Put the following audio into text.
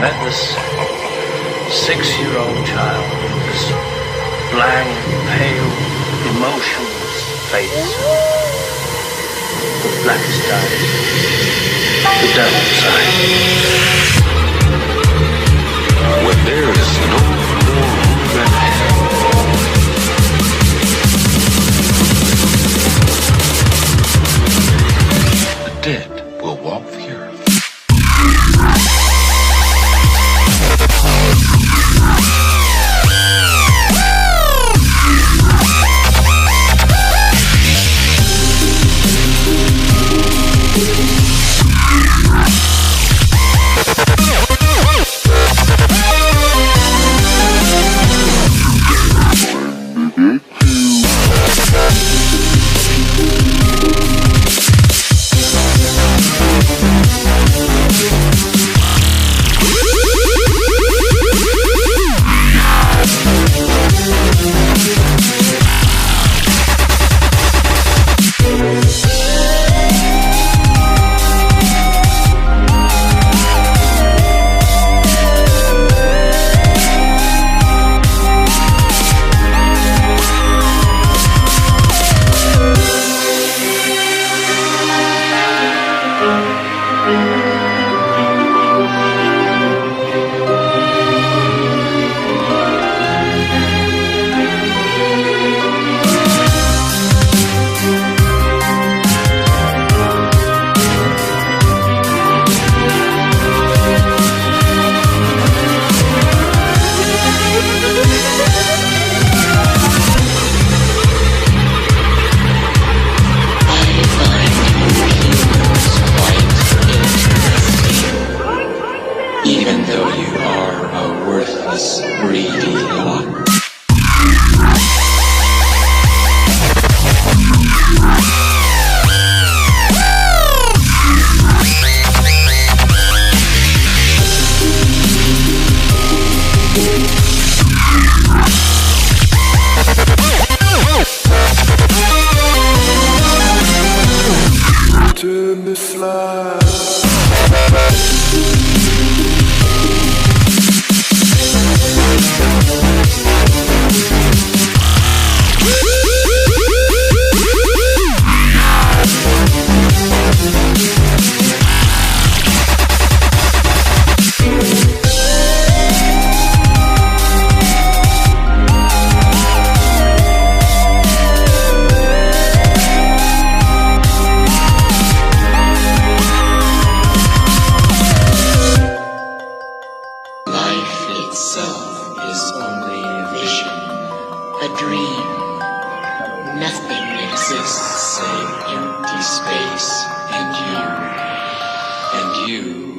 met this 6-year-old child, this blank, pale, emotionless face, the blackest eyes, the devil's eyes. When there is no more room in hell, the dead will walk the earth. Even though you are a worthless, greedy lot. Turn the slide. Itself is only a vision, a dream. Nothing exists save empty space and you